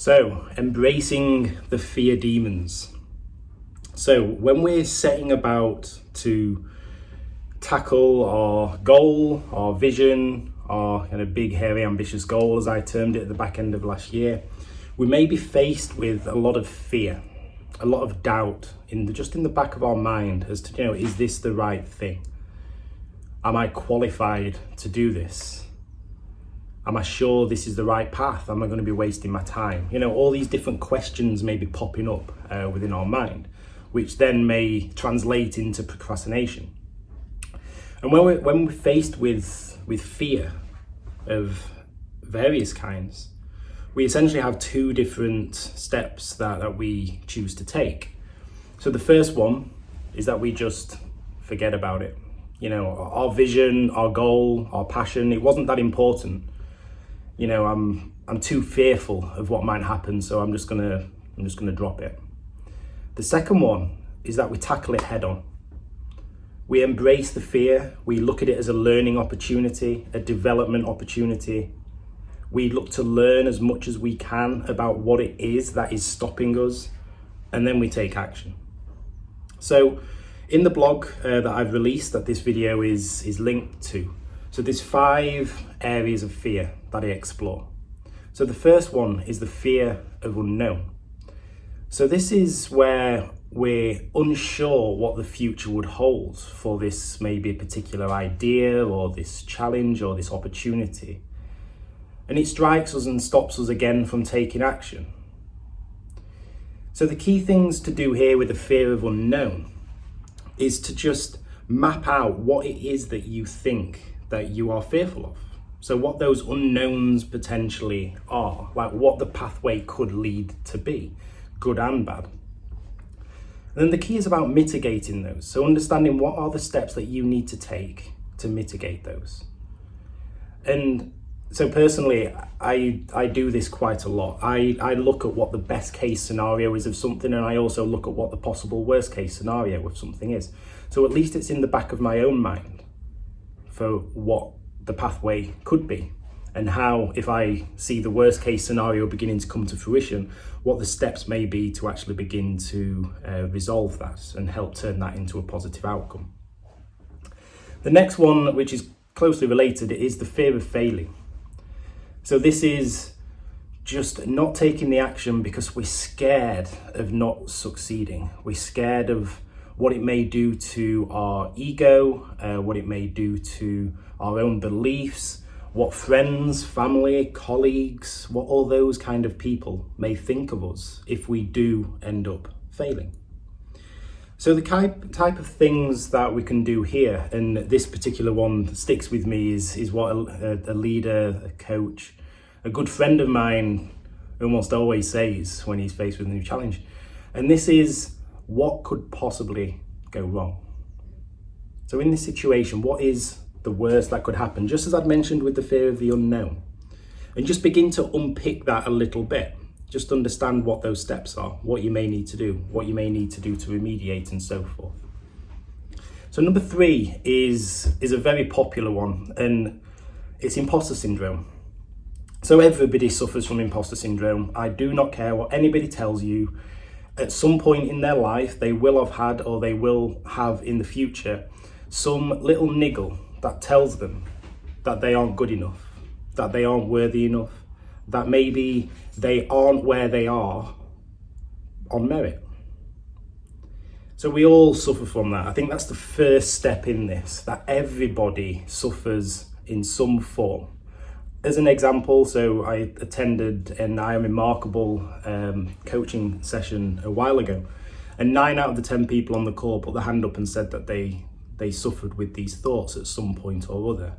So, embracing the fear demons. So, when we're setting about to tackle our goal, our vision, our kind of big, hairy, ambitious goal, as I termed it at the back end of last year, we may be faced with a lot of fear, a lot of doubt just in the back of our mind as to, is this the right thing? Am I qualified to do this? Am I sure this is the right path? Am I going to be wasting my time? All these different questions may be popping up within our mind, which then may translate into procrastination. And when we're faced with fear of various kinds, we essentially have two different steps that we choose to take. So the first one is that we just forget about it. Our vision, our goal, our passion, it wasn't that important. I'm too fearful of what might happen, so I'm just gonna drop it. The second one is that we tackle it head on. We embrace the fear. We look at it as a learning opportunity, a development opportunity. We look to learn as much as we can about what it is that is stopping us, and then we take action. So in the blog that I've released, that this video is linked to, so there's 5 areas of fear that I explore. So the first one is the fear of unknown. So this is where we're unsure what the future would hold for this maybe a particular idea or this challenge or this opportunity. And it strikes us and stops us again from taking action. So the key things to do here with the fear of unknown is to just map out what it is that you think that you are fearful of. So what those unknowns potentially are, like what the pathway could lead to be, good and bad. And then the key is about mitigating those. So understanding what are the steps that you need to take to mitigate those. And so personally, I do this quite a lot. I look at what the best case scenario is of something, and I also look at what the possible worst case scenario of something is. So at least it's in the back of my own mind for what the pathway could be, and how, if I see the worst case scenario beginning to come to fruition, what the steps may be to actually begin to resolve that and help turn that into a positive outcome. The next one, which is closely related, is the fear of failing. So this is just not taking the action because we're scared of not succeeding. We're scared of what it may do to our ego, what it may do to our own beliefs, what friends, family, colleagues, what all those kind of people may think of us if we do end up failing. So the type of things that we can do here, and this particular one that sticks with me, is what a leader, a coach, a good friend of mine almost always says when he's faced with a new challenge. And this is, what could possibly go wrong? So in this situation, what is the worst that could happen? Just as I'd mentioned with the fear of the unknown. And just begin to unpick that a little bit. Just understand what those steps are, what you may need to do, what you may need to do to remediate, and so forth. So number 3 is a very popular one, and it's imposter syndrome. So everybody suffers from imposter syndrome. I do not care what anybody tells you. At some point in their life, they will have had, or they will have in the future, some little niggle that tells them that they aren't good enough, that they aren't worthy enough, that maybe they aren't where they are on merit. So we all suffer from that. I think that's the first step in this, that everybody suffers in some form. As an example, so I attended an I Am Remarkable coaching session a while ago, and 9 out of the 10 people on the call put their hand up and said that they suffered with these thoughts at some point or other.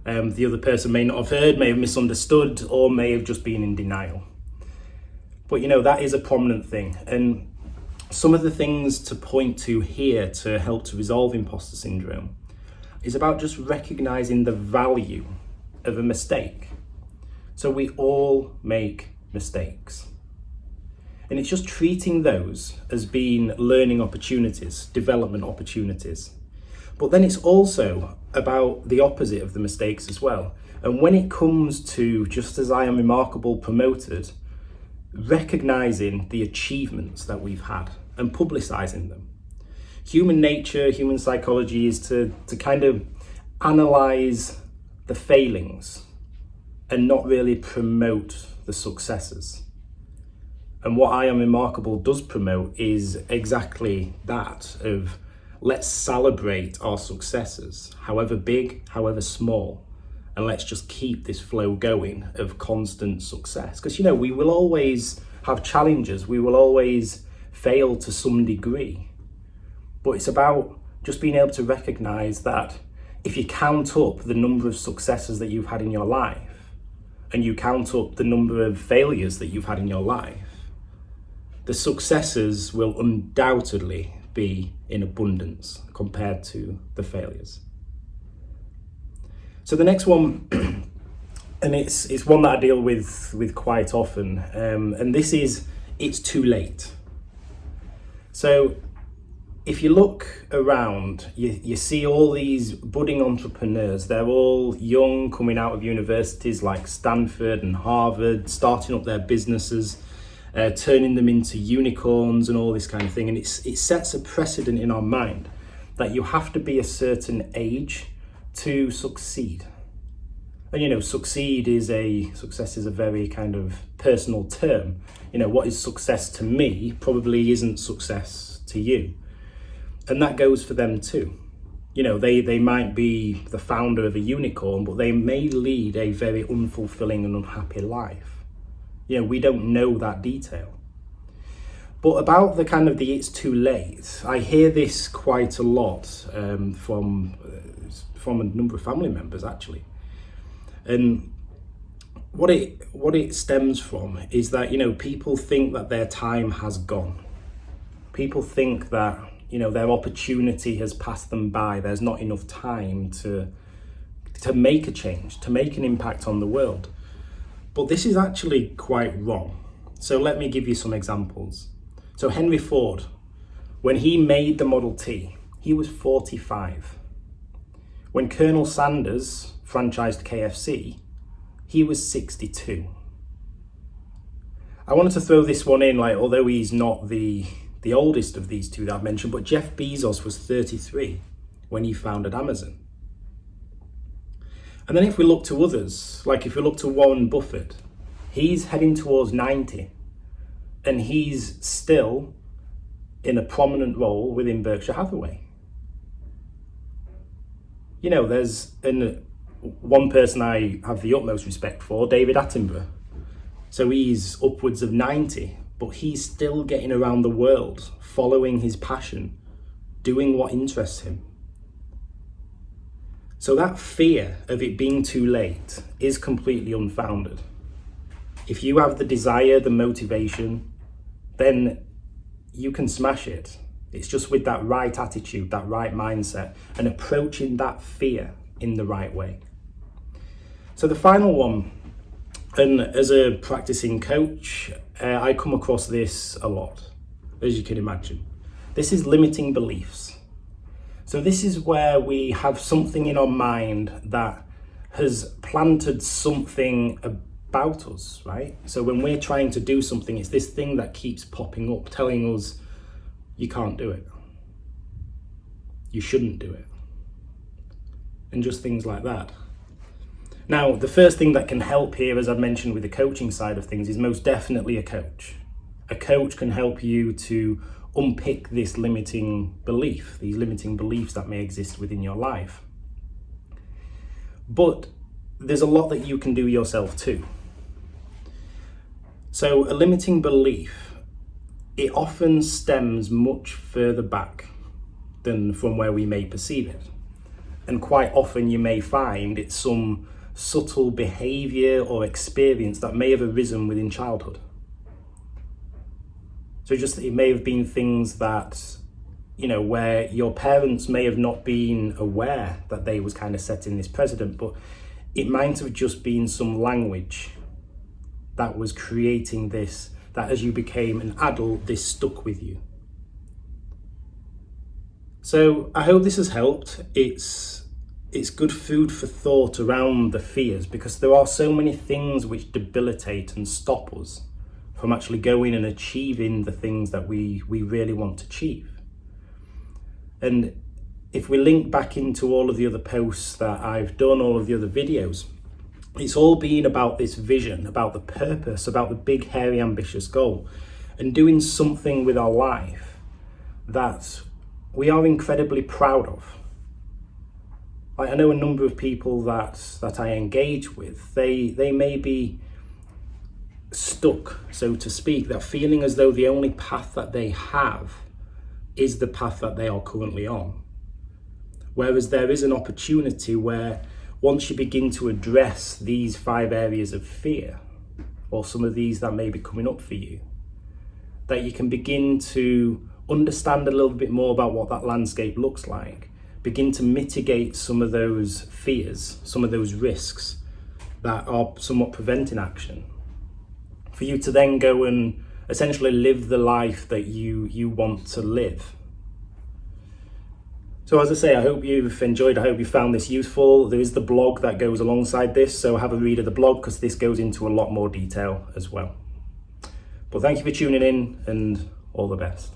The other person may not have heard, may have misunderstood, or may have just been in denial. But that is a prominent thing. And some of the things to point to here to help to resolve imposter syndrome is about just recognizing the value of a mistake. So we all make mistakes. And it's just treating those as being learning opportunities, development opportunities. But then it's also about the opposite of the mistakes as well. And when it comes to, just as I Am Remarkable promoted, recognizing the achievements that we've had and publicizing them. Human nature, human psychology is to kind of analyze the failings and not really promote the successes. And what I Am Remarkable does promote is exactly that, of let's celebrate our successes, however big, however small, and let's just keep this flow going of constant success. Because, we will always have challenges, we will always fail to some degree. But it's about just being able to recognize that if you count up the number of successes that you've had in your life, and you count up the number of failures that you've had in your life, the successes will undoubtedly be in abundance compared to the failures. So the next one, and it's one that I deal with quite often, and this is, it's too late. So if you look around, you see all these budding entrepreneurs. They're all young, coming out of universities like Stanford and Harvard, starting up their businesses, turning them into unicorns and all this kind of thing. And it sets a precedent in our mind that you have to be a certain age to succeed. And success is a very kind of personal term. What is success to me probably isn't success to you. And that goes for them too. They might be the founder of a unicorn, but they may lead a very unfulfilling and unhappy life. We don't know that detail. But about the it's too late, I hear this quite a lot from a number of family members actually. And what it stems from is that, people think that their time has gone. People think that, their opportunity has passed them by. There's not enough time to make a change, to make an impact on the world. But this is actually quite wrong. So let me give you some examples. So Henry Ford, when he made the Model T, he was 45. When Colonel Sanders franchised KFC, he was 62. I wanted to throw this one in, although he's not the oldest of these two that I've mentioned, but Jeff Bezos was 33 when he founded Amazon. And then if we look to others, if we look to Warren Buffett, he's heading towards 90, and he's still in a prominent role within Berkshire Hathaway. There's one person I have the utmost respect for, David Attenborough. So he's upwards of 90, but he's still getting around the world, following his passion, doing what interests him. So that fear of it being too late is completely unfounded. If you have the desire, the motivation, then you can smash it. It's just with that right attitude, that right mindset, and approaching that fear in the right way. So the final one, and as a practicing coach, I come across this a lot, as you can imagine. This is limiting beliefs. So this is where we have something in our mind that has planted something about us, right? So when we're trying to do something, it's this thing that keeps popping up, telling us, you can't do it. You shouldn't do it. And just things like that. Now, the first thing that can help here, as I've mentioned with the coaching side of things, is most definitely a coach. A coach can help you to unpick this limiting belief, these limiting beliefs that may exist within your life. But there's a lot that you can do yourself too. So a limiting belief, it often stems much further back than from where we may perceive it. And quite often you may find it's some subtle behavior or experience that may have arisen within childhood. So it may have been things that, where your parents may have not been aware that they was kind of setting this precedent, but it might have just been some language that was creating this, that as you became an adult, this stuck with you. So I hope this has helped. It's good food for thought around the fears, because there are so many things which debilitate and stop us from actually going and achieving the things that we really want to achieve. And if we link back into all of the other posts that I've done, all of the other videos, it's all been about this vision, about the purpose, about the big, hairy, ambitious goal, and doing something with our life that we are incredibly proud of. I know a number of people that I engage with, they may be stuck, so to speak. They're feeling as though the only path that they have is the path that they are currently on. Whereas there is an opportunity where once you begin to address these 5 areas of fear, or some of these that may be coming up for you, that you can begin to understand a little bit more about what that landscape looks like, begin to mitigate some of those fears, some of those risks that are somewhat preventing action, for you to then go and essentially live the life that you want to live. So as I say, I hope you've enjoyed, I hope you found this useful. There is the blog that goes alongside this, so have a read of the blog because this goes into a lot more detail as well. But thank you for tuning in, and all the best.